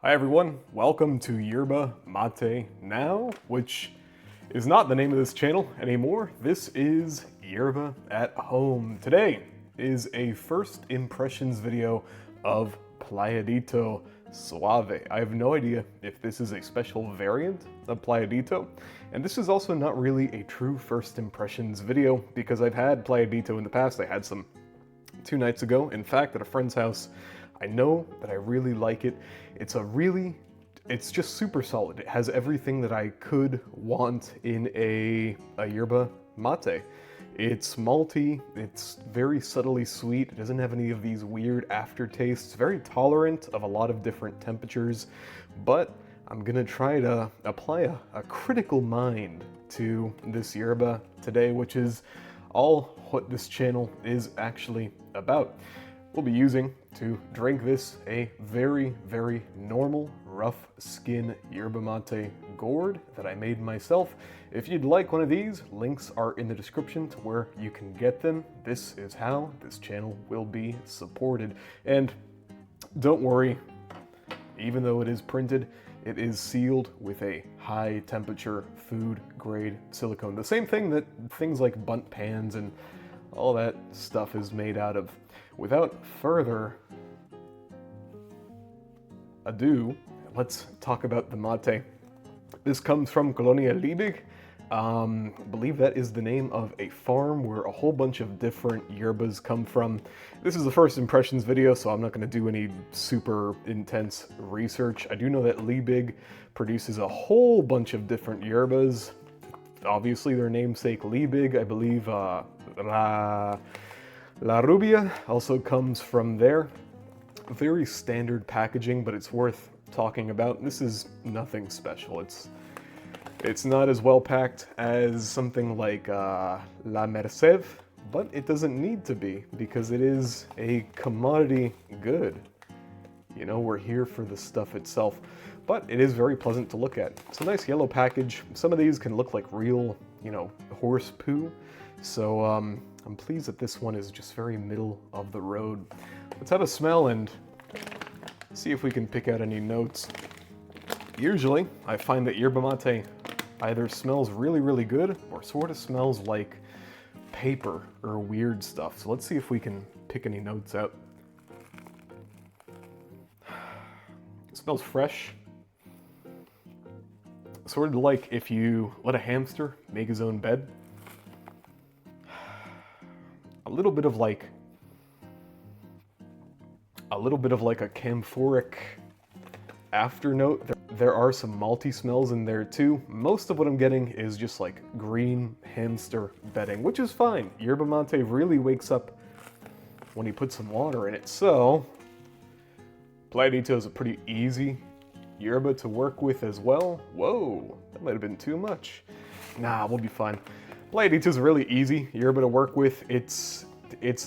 Hi everyone, welcome to Yerba Mate Now, which is not the name of this channel anymore. This is Yerba at Home. Today is a first impressions video of Playadito Suave. I have no idea if this is a special variant of Playadito, and this is also not really a true first impressions video because I've had Playadito in the past. I had some 2 nights ago, in fact, at a friend's house. I know that I really like it. It's just super solid. It has everything that I could want in a yerba mate. It's malty, it's very subtly sweet, it doesn't have any of these weird aftertastes, very tolerant of a lot of different temperatures, but I'm gonna try to apply a critical mind to this yerba today, which is all what this channel is actually about. We'll be using to drink this a very, very normal, rough skin yerba mate gourd that I made myself. If you'd like one of these, links are in the description to where you can get them. This is how this channel will be supported. And don't worry, even though it is printed, it is sealed with a high temperature food grade silicone. The same thing that things like bunt pans and all that stuff is made out of. Without further ado, let's talk about the mate. This comes from Colonia Liebig. I believe that is the name of a farm where a whole bunch of different yerbas come from. This is the first impressions video, so I'm not going to do any super intense research. I do know that Liebig produces a whole bunch of different yerbas. Obviously their namesake Liebig, I believe La Rubia also comes from there. Very standard packaging, but it's worth talking about. This is nothing special. It's not as well packed as something like La Merced, but it doesn't need to be because it is a commodity good. You know, we're here for the stuff itself, but it is very pleasant to look at. It's a nice yellow package. Some of these can look like real, horse poo. So I'm pleased that this one is just very middle of the road. Let's have a smell and see if we can pick out any notes. Usually, I find that yerba mate either smells really, really good or sort of smells like paper or weird stuff. So let's see if we can pick any notes out. It smells fresh. Sort of like if you let a hamster make his own bed. A little bit of like a camphoric after note. There are some malty smells in there too. Most of what I'm getting is just like green hamster bedding, which is fine. Yerba mate really wakes up when you put some water in it. So Playadito is a pretty easy yerba to work with as well. Whoa, that might have been too much. Nah, we'll be fine. Playadito is really easy yerba to work with. It's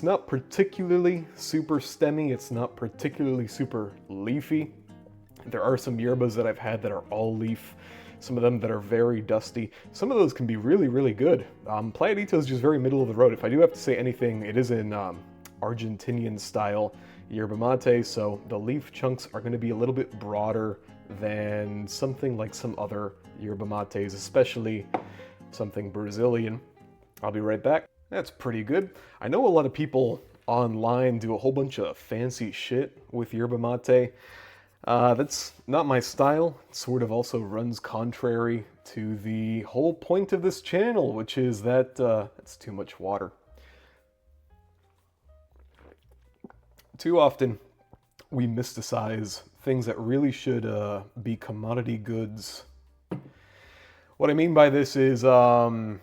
not particularly super stemmy. It's not particularly super leafy. There are some yerbas that I've had that are all leaf. Some of them that are very dusty. Some of those can be really, really good. Playadito is just very middle of the road. If I do have to say anything, it is in Argentinian style yerba mate, so the leaf chunks are going to be a little bit broader than something like some other yerba mates, especially something Brazilian. I'll be right back. That's pretty good. I know a lot of people online do a whole bunch of fancy shit with yerba mate. That's not my style. It sort of also runs contrary to the whole point of this channel, which is that it's too much water. Too often, we mysticize things that really should be commodity goods. What I mean by this is, well,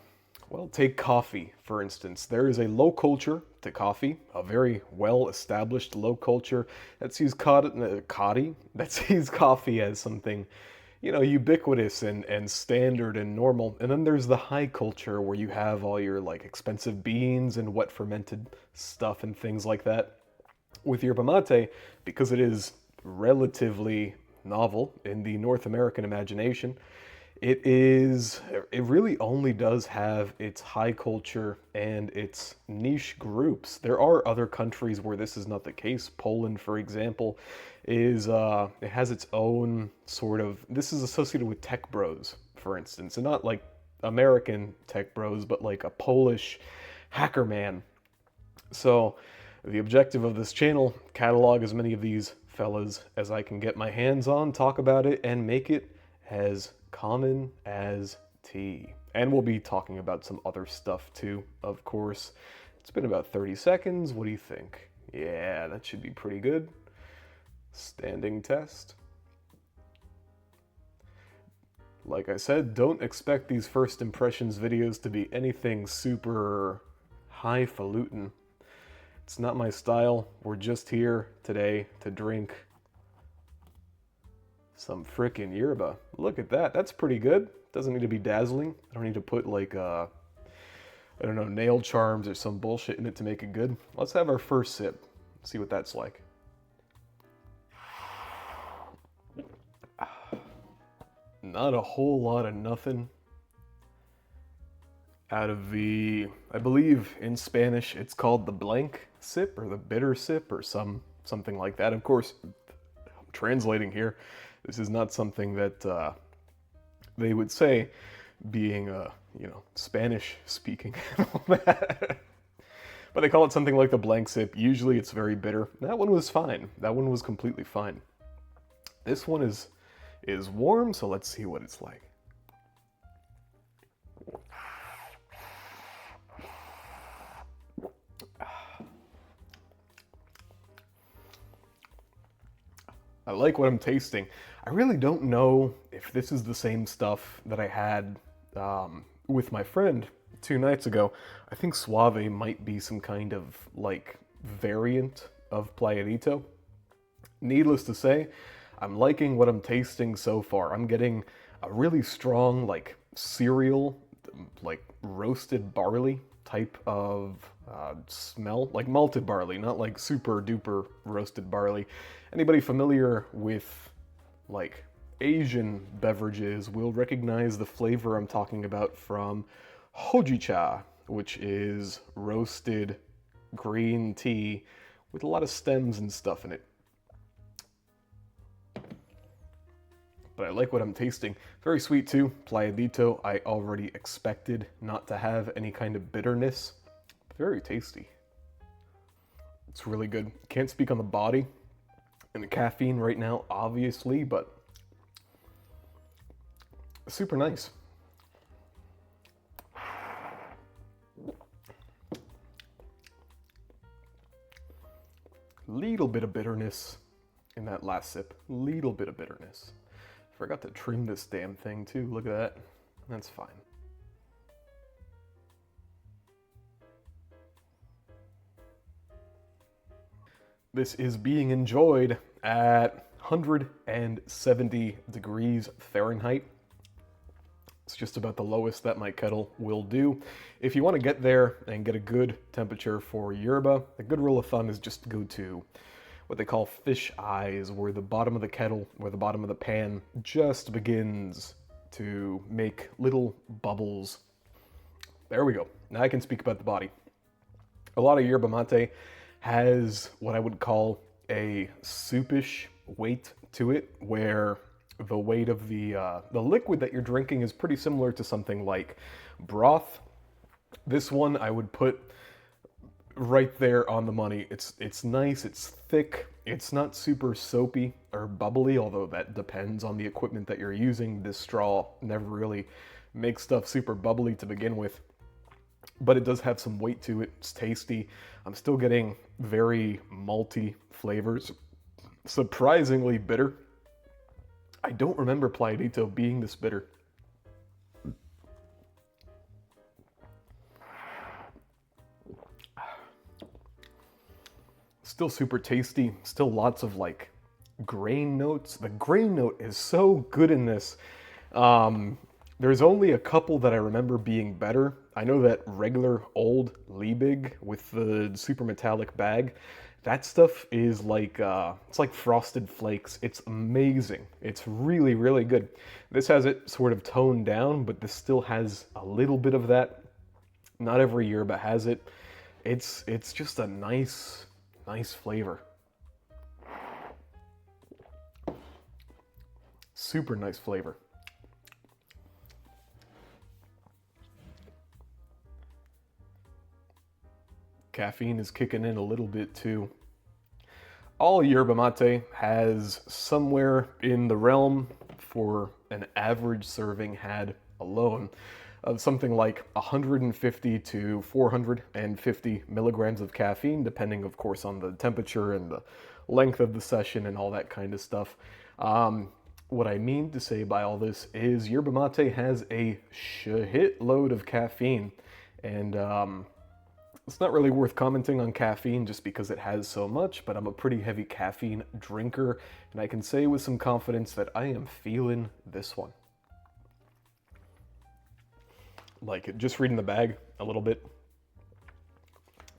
take coffee, for instance. There is a low culture to coffee, a very well-established low culture that sees coffee as something, ubiquitous and standard and normal. And then there's the high culture where you have all your like expensive beans and wet fermented stuff and things like that. With yerba mate, because it is relatively novel in the North American imagination, It really only does have its high culture and its niche groups. There are other countries where this is not the case. Poland, for example, it has its own sort of, this is associated with tech bros, for instance, and not like American tech bros, but like a Polish hacker man. So the objective of this channel, catalog as many of these fellas as I can get my hands on, talk about it, and make it as common as tea. And we'll be talking about some other stuff too, of course. It's been about 30 seconds. What do you think? Yeah, that should be pretty good. Standing test. Like I said, don't expect these first impressions videos to be anything super highfalutin. It's not my style. We're just here today to drink some frickin' yerba. Look at that. That's pretty good. Doesn't need to be dazzling. I don't need to put like, I don't know, nail charms or some bullshit in it to make it good. Let's have our first sip. See what that's like. Not a whole lot of nothing. Out of the, I believe in Spanish it's called the blank sip or the bitter sip or something like that. Of course, I'm translating here. This is not something that they would say, being Spanish speaking and all that. But they call it something like the blank sip. Usually it's very bitter. That one was fine. That one was completely fine. This one is warm, so let's see what it's like. I like what I'm tasting. I really don't know if this is the same stuff that I had with my friend 2 nights ago. I think Suave might be some kind of like variant of Playadito. Needless to say, I'm liking what I'm tasting so far. I'm getting a really strong like cereal, like roasted barley type of smell, like malted barley, not like super duper roasted barley. Anybody familiar with like Asian beverages will recognize the flavor I'm talking about from hojicha, which is roasted green tea with a lot of stems and stuff in it. But I like what I'm tasting. Very sweet too. Playadito, I already expected not to have any kind of bitterness. Very tasty. It's really good. Can't speak on the body and the caffeine right now, obviously, but super nice. Little bit of bitterness in that last sip. Little bit of bitterness. Forgot to trim this damn thing too. Look at that. That's fine. This is being enjoyed at 170 degrees Fahrenheit. It's just about the lowest that my kettle will do. If you want to get there and get a good temperature for yerba, a good rule of thumb is just to go to what they call fish eyes, where the bottom of the kettle, where the bottom of the pan just begins to make little bubbles. There we go. Now I can speak about the body. A lot of yerba mate has what I would call a soupish weight to it, where the weight of the liquid that you're drinking is pretty similar to something like broth. This one I would put right there on the money. It's nice, it's thick, it's not super soapy or bubbly, although that depends on the equipment that you're using. This straw never really makes stuff super bubbly to begin with, but it does have some weight to it. It's tasty. I'm still getting very malty flavors, surprisingly bitter. I don't remember Playadito being this bitter. Still super tasty, still lots of like grain notes. The grain note is so good in this. There's only a couple that I remember being better. I know that regular old Liebig with the super metallic bag, That stuff is like it's like Frosted Flakes. It's amazing. It's really, really good. This has it sort of toned down, but this still has a little bit of that. Not every yerba has it. It's just a nice flavor. Super nice flavor. Caffeine is kicking in a little bit too. All yerba mate has somewhere in the realm for an average serving had alone of something like 150 to 450 milligrams of caffeine, depending, of course, on the temperature and the length of the session and all that kind of stuff. What I mean to say by all this is yerba mate has a shitload of caffeine, and it's not really worth commenting on caffeine just because it has so much, but I'm a pretty heavy caffeine drinker, and I can say with some confidence that I am feeling this one. Like it, just reading the bag a little bit.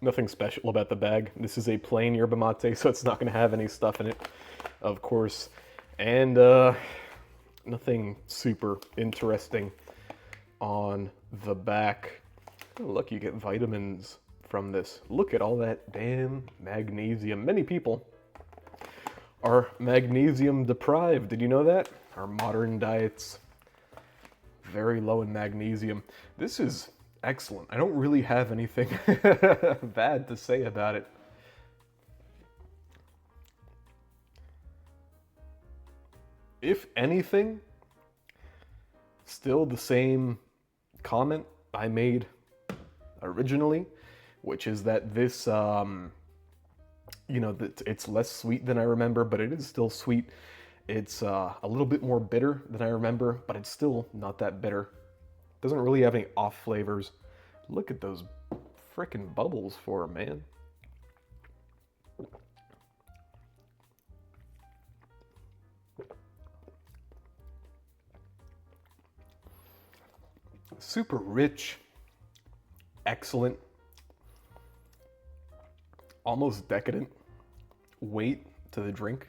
Nothing special about the bag. This is a plain yerba mate, so it's not going to have any stuff in it, of course. And nothing super interesting on the back. Oh, look, you get vitamins from this. Look at all that damn magnesium. Many people are magnesium deprived. Did you know that? Our modern diets, very low in magnesium. This is excellent. I don't really have anything bad to say about it. If anything, still the same comment I made originally, which is that this, you know, that it's less sweet than I remember, but it is still sweet. It's a little bit more bitter than I remember, but it's still not that bitter. Doesn't really have any off flavors. Look at those frickin' bubbles for it, man. Super rich, excellent, almost decadent weight to the drink.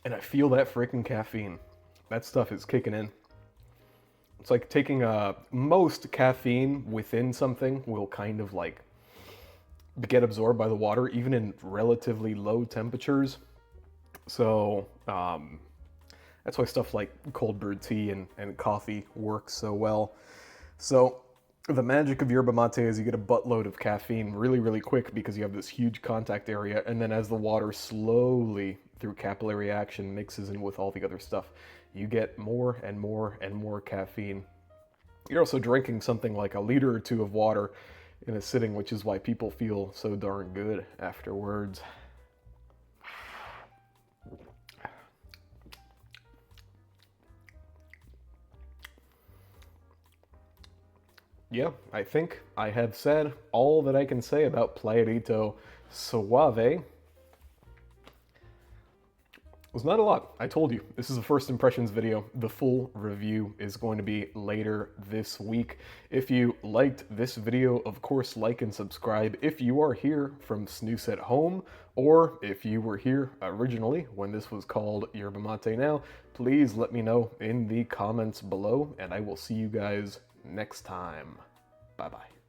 And I feel that freaking caffeine. That stuff is kicking in. It's like taking most caffeine within something will kind of like get absorbed by the water, even in relatively low temperatures. So that's why stuff like cold brewed tea and coffee works so well. So the magic of yerba mate is you get a buttload of caffeine really, really quick because you have this huge contact area, and then as the water slowly, through capillary action, mixes in with all the other stuff, you get more and more and more caffeine. You're also drinking something like a liter or two of water in a sitting, which is why people feel so darn good afterwards. Yeah, I think I have said all that I can say about Playadito Suave. It was not a lot. I told you, this is a first impressions video. The full review is going to be later this week. If you liked this video, of course, like and subscribe if you are here from Snus at Home, or if you were here originally when this was called Yerba Mate Now, please let me know in the comments below, and I will see you guys next time. Bye-bye.